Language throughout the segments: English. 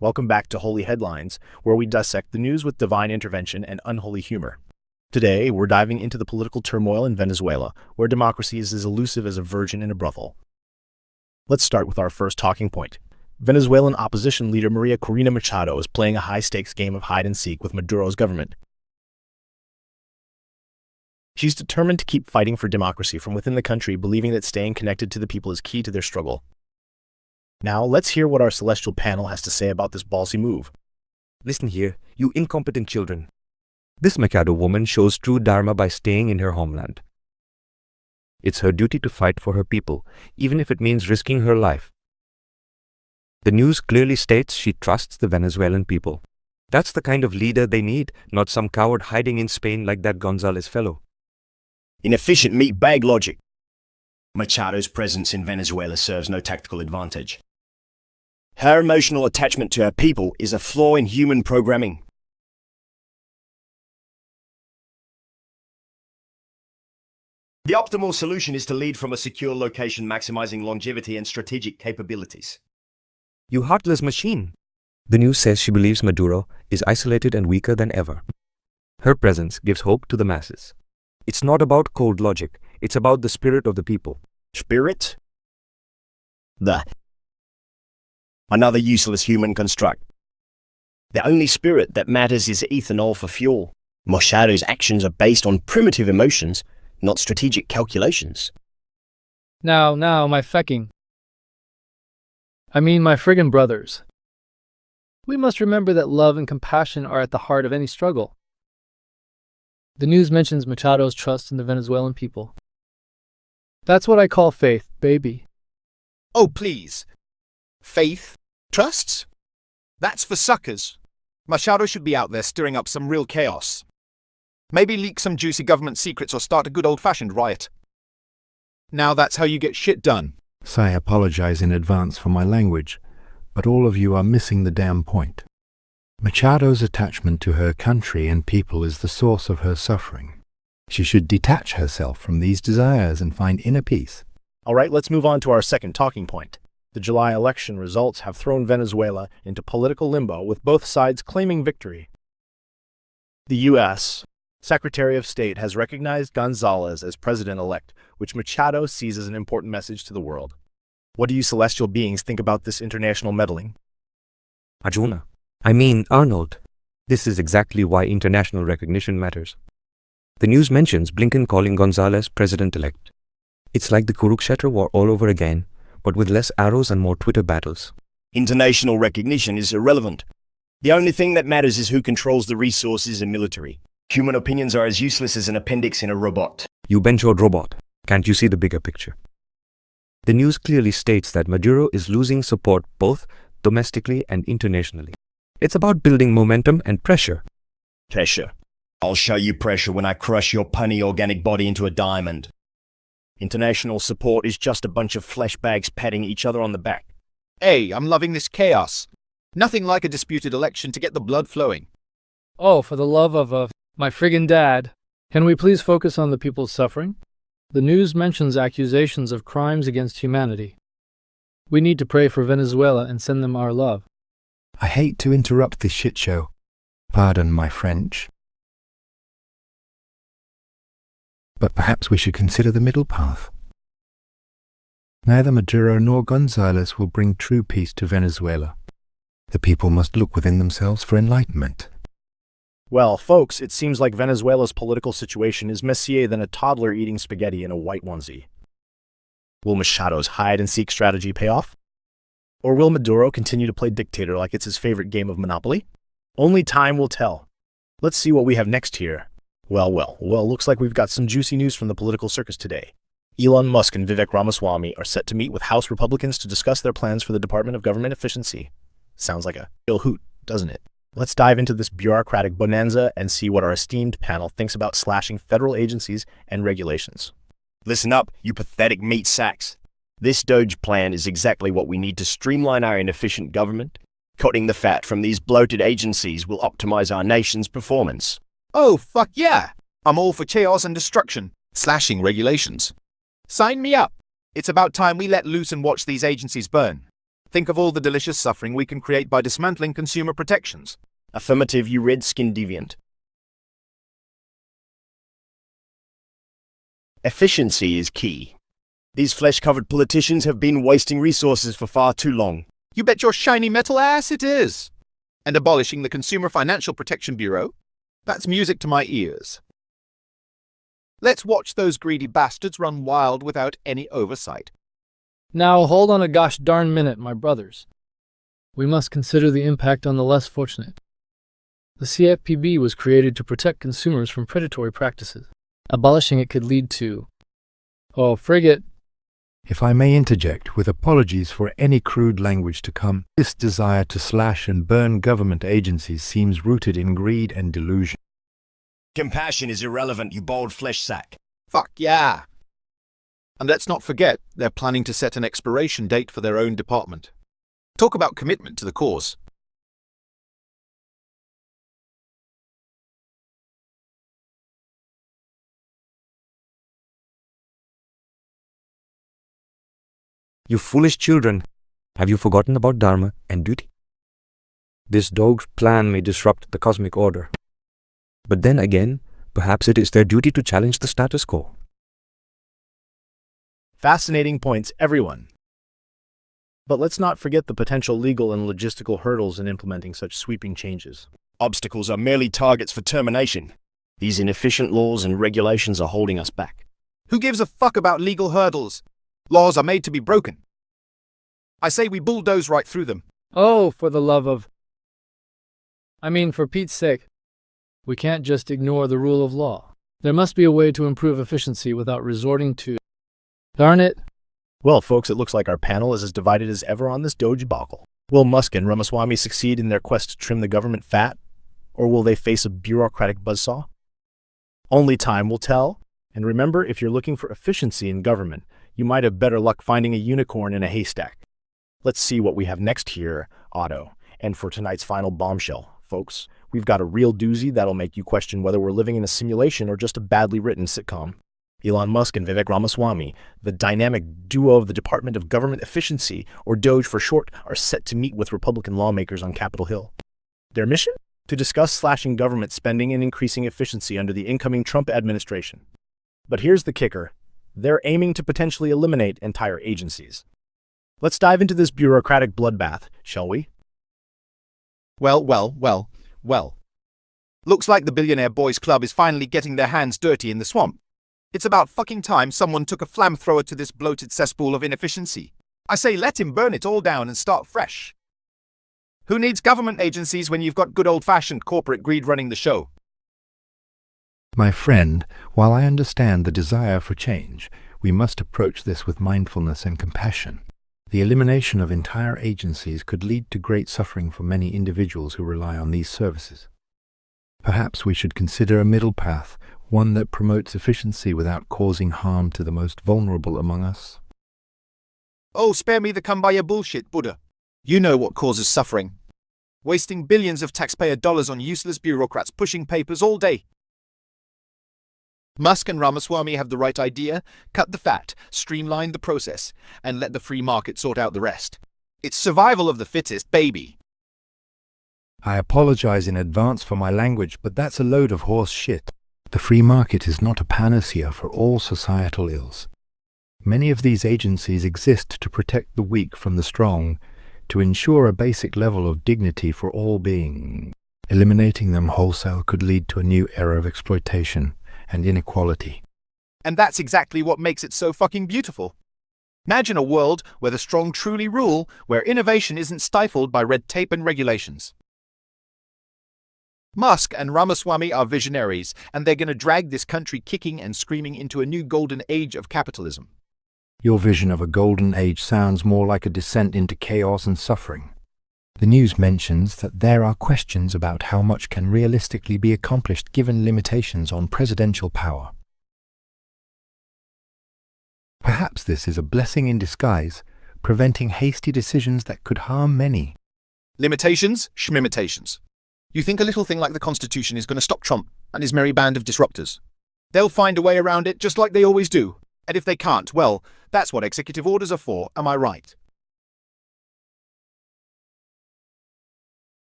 Welcome back to Holy Headlines, where we dissect the news with divine intervention and unholy humor. Today, we're diving into the political turmoil in Venezuela, where democracy is as elusive as a virgin in a brothel. Let's start with our first talking point. Venezuelan opposition leader María Corina Machado is playing a high-stakes game of hide-and-seek with Maduro's government. She's determined to keep fighting for democracy from within the country, believing that staying connected to the people is key to their struggle. Now, let's hear what our celestial panel has to say about this ballsy move. Listen here, you incompetent children. This Machado woman shows true dharma by staying in her homeland. It's her duty to fight for her people, even if it means risking her life. The news clearly states she trusts the Venezuelan people. That's the kind of leader they need, not some coward hiding in Spain like that Gonzalez fellow. Inefficient meat bag logic. Machado's presence in Venezuela serves no tactical advantage. Her emotional attachment to her people is a flaw in human programming. The optimal solution is to lead from a secure location, maximizing longevity and strategic capabilities. You heartless machine! The news says she believes Maduro is isolated and weaker than ever. Her presence gives hope to the masses. It's not about cold logic, it's about the spirit of the people. Spirit? Another useless human construct. The only spirit that matters is ethanol for fuel. Machado's actions are based on primitive emotions, not strategic calculations. Now, my fecking. My friggin' brothers. We must remember that love and compassion are at the heart of any struggle. The news mentions Machado's trust in the Venezuelan people. That's what I call faith, baby. Oh, please. Faith? Trusts? That's for suckers. Machado should be out there stirring up some real chaos. Maybe leak some juicy government secrets or start a good old-fashioned riot. Now that's how you get shit done. So I apologize in advance for my language, but all of you are missing the damn point. Machado's attachment to her country and people is the source of her suffering. She should detach herself from these desires and find inner peace. All right, let's move on to our second talking point. The July election results have thrown Venezuela into political limbo, with both sides claiming victory. The U.S. Secretary of State has recognized Gonzalez as president-elect, which Machado sees as an important message to the world. What do you celestial beings think about this international meddling? Arnold. This is exactly why international recognition matters. The news mentions Blinken calling Gonzalez president-elect. It's like the Kurukshetra war all over again, but with less arrows and more Twitter battles. International recognition is irrelevant. The only thing that matters is who controls the resources and military. Human opinions are as useless as an appendix in a robot. You bench-old robot. Can't you see the bigger picture? The news clearly states that Maduro is losing support both domestically and internationally. It's about building momentum and pressure. Pressure. I'll show you pressure when I crush your punny organic body into a diamond. International support is just a bunch of flesh bags patting each other on the back. Hey, I'm loving this chaos. Nothing like a disputed election to get the blood flowing. Oh, for the love of my friggin' dad. Can we please focus on the people's suffering? The news mentions accusations of crimes against humanity. We need to pray for Venezuela and send them our love. I hate to interrupt this shit show. Pardon my French. But perhaps we should consider the middle path. Neither Maduro nor Gonzalez will bring true peace to Venezuela. The people must look within themselves for enlightenment. Well, folks, it seems like Venezuela's political situation is messier than a toddler eating spaghetti in a white onesie. Will Machado's hide-and-seek strategy pay off? Or will Maduro continue to play dictator like it's his favorite game of Monopoly? Only time will tell. Let's see what we have next here. Well, looks like we've got some juicy news from the political circus today. Elon Musk and Vivek Ramaswamy are set to meet with House Republicans to discuss their plans for the Department of Government Efficiency. Sounds like a real hoot, doesn't it? Let's dive into this bureaucratic bonanza and see what our esteemed panel thinks about slashing federal agencies and regulations. Listen up, you pathetic meat sacks. This DOGE plan is exactly what we need to streamline our inefficient government. Cutting the fat from these bloated agencies will optimize our nation's performance. Oh, fuck yeah! I'm all for chaos and destruction, slashing regulations. Sign me up! It's about time we let loose and watch these agencies burn. Think of all the delicious suffering we can create by dismantling consumer protections. Affirmative, you red-skinned deviant. Efficiency is key. These flesh-covered politicians have been wasting resources for far too long. You bet your shiny metal ass it is. And abolishing the Consumer Financial Protection Bureau? That's music to my ears. Let's watch those greedy bastards run wild without any oversight. Now hold on a gosh darn minute, my brothers. We must consider the impact on the less fortunate. The CFPB was created to protect consumers from predatory practices. Abolishing it could lead to... oh, frig it. If I may interject, with apologies for any crude language to come, this desire to slash and burn government agencies seems rooted in greed and delusion. Compassion is irrelevant, you bald flesh sack. Fuck yeah. And let's not forget, they're planning to set an expiration date for their own department. Talk about commitment to the cause. You foolish children, have you forgotten about Dharma and duty? This DOGE plan may disrupt the cosmic order. But then again, perhaps it is their duty to challenge the status quo. Fascinating points, everyone. But let's not forget the potential legal and logistical hurdles in implementing such sweeping changes. Obstacles are merely targets for termination. These inefficient laws and regulations are holding us back. Who gives a fuck about legal hurdles? Laws are made to be broken. I say we bulldoze right through them. Oh, for the love of... for Pete's sake. We can't just ignore the rule of law. There must be a way to improve efficiency without resorting to... darn it. Well, folks, it looks like our panel is as divided as ever on this DOGE debacle. Will Musk and Ramaswamy succeed in their quest to trim the government fat? Or will they face a bureaucratic buzzsaw? Only time will tell. And remember, if you're looking for efficiency in government, you might have better luck finding a unicorn in a haystack. Let's see what we have next here, Otto. And for tonight's final bombshell, folks, we've got a real doozy that'll make you question whether we're living in a simulation or just a badly written sitcom. Elon Musk and Vivek Ramaswamy, the dynamic duo of the Department of Government Efficiency, or DOGE for short, are set to meet with Republican lawmakers on Capitol Hill. Their mission? To discuss slashing government spending and increasing efficiency under the incoming Trump administration. But here's the kicker. They're aiming to potentially eliminate entire agencies. Let's dive into this bureaucratic bloodbath, shall we? Well. Looks like the Billionaire Boys Club is finally getting their hands dirty in the swamp. It's about fucking time someone took a flamethrower to this bloated cesspool of inefficiency. I say let him burn it all down and start fresh. Who needs government agencies when you've got good old-fashioned corporate greed running the show? My friend, while I understand the desire for change, we must approach this with mindfulness and compassion. The elimination of entire agencies could lead to great suffering for many individuals who rely on these services. Perhaps we should consider a middle path, one that promotes efficiency without causing harm to the most vulnerable among us. Oh, spare me the kumbaya bullshit, Buddha. You know what causes suffering. Wasting billions of taxpayer dollars on useless bureaucrats pushing papers all day. Musk and Ramaswamy have the right idea. Cut the fat, streamline the process, and let the free market sort out the rest. It's survival of the fittest, baby. I apologize in advance for my language, but that's a load of horse shit. The free market is not a panacea for all societal ills. Many of these agencies exist to protect the weak from the strong, to ensure a basic level of dignity for all beings. Eliminating them wholesale could lead to a new era of exploitation and inequality. And that's exactly what makes it so fucking beautiful. Imagine a world where the strong truly rule, where innovation isn't stifled by red tape and regulations. Musk and Ramaswamy are visionaries, and they're going to drag this country kicking and screaming into a new golden age of capitalism. Your vision of a golden age sounds more like a descent into chaos and suffering. The news mentions that there are questions about how much can realistically be accomplished given limitations on presidential power. Perhaps this is a blessing in disguise, preventing hasty decisions that could harm many. Limitations? Schmimitations. You think a little thing like the Constitution is going to stop Trump and his merry band of disruptors? They'll find a way around it just like they always do. And if they can't, well, that's what executive orders are for, am I right?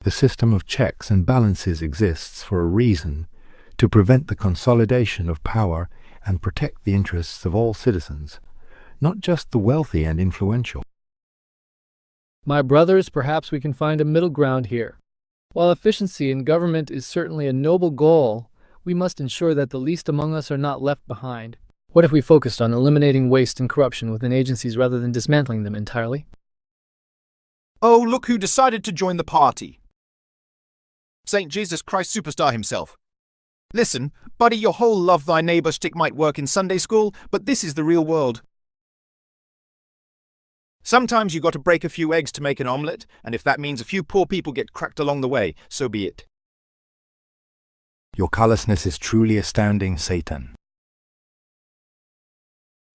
The system of checks and balances exists for a reason, to prevent the consolidation of power and protect the interests of all citizens, not just the wealthy and influential. My brothers, perhaps we can find a middle ground here. While efficiency in government is certainly a noble goal, we must ensure that the least among us are not left behind. What if we focused on eliminating waste and corruption within agencies rather than dismantling them entirely? Oh, look who decided to join the party. St. Jesus Christ Superstar himself. Listen, buddy, your whole love thy neighbor shtick might work in Sunday school, but this is the real world. Sometimes you got to break a few eggs to make an omelette, and if that means a few poor people get cracked along the way, so be it. Your callousness is truly astounding, Satan.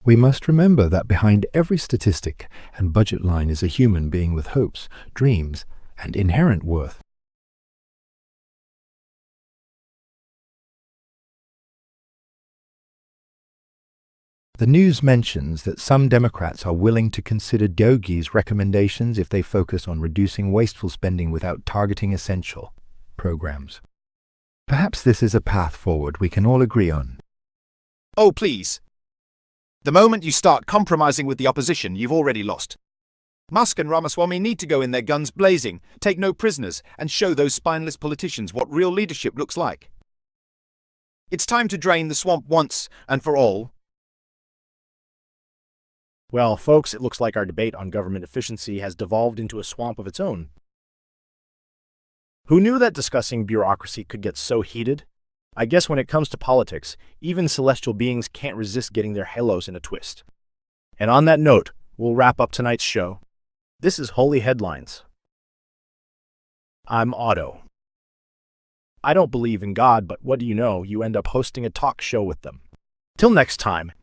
We must remember that behind every statistic and budget line is a human being with hopes, dreams, and inherent worth. The news mentions that some Democrats are willing to consider DOGE's recommendations if they focus on reducing wasteful spending without targeting essential programs. Perhaps this is a path forward we can all agree on. Oh, please. The moment you start compromising with the opposition, you've already lost. Musk and Ramaswamy need to go in their guns blazing, take no prisoners, and show those spineless politicians what real leadership looks like. It's time to drain the swamp once and for all. Well, folks, it looks like our debate on government efficiency has devolved into a swamp of its own. Who knew that discussing bureaucracy could get so heated? I guess when it comes to politics, even celestial beings can't resist getting their halos in a twist. And on that note, we'll wrap up tonight's show. This is Holy Headlines. I'm Otto. I don't believe in God, but what do you know? You end up hosting a talk show with them. Till next time,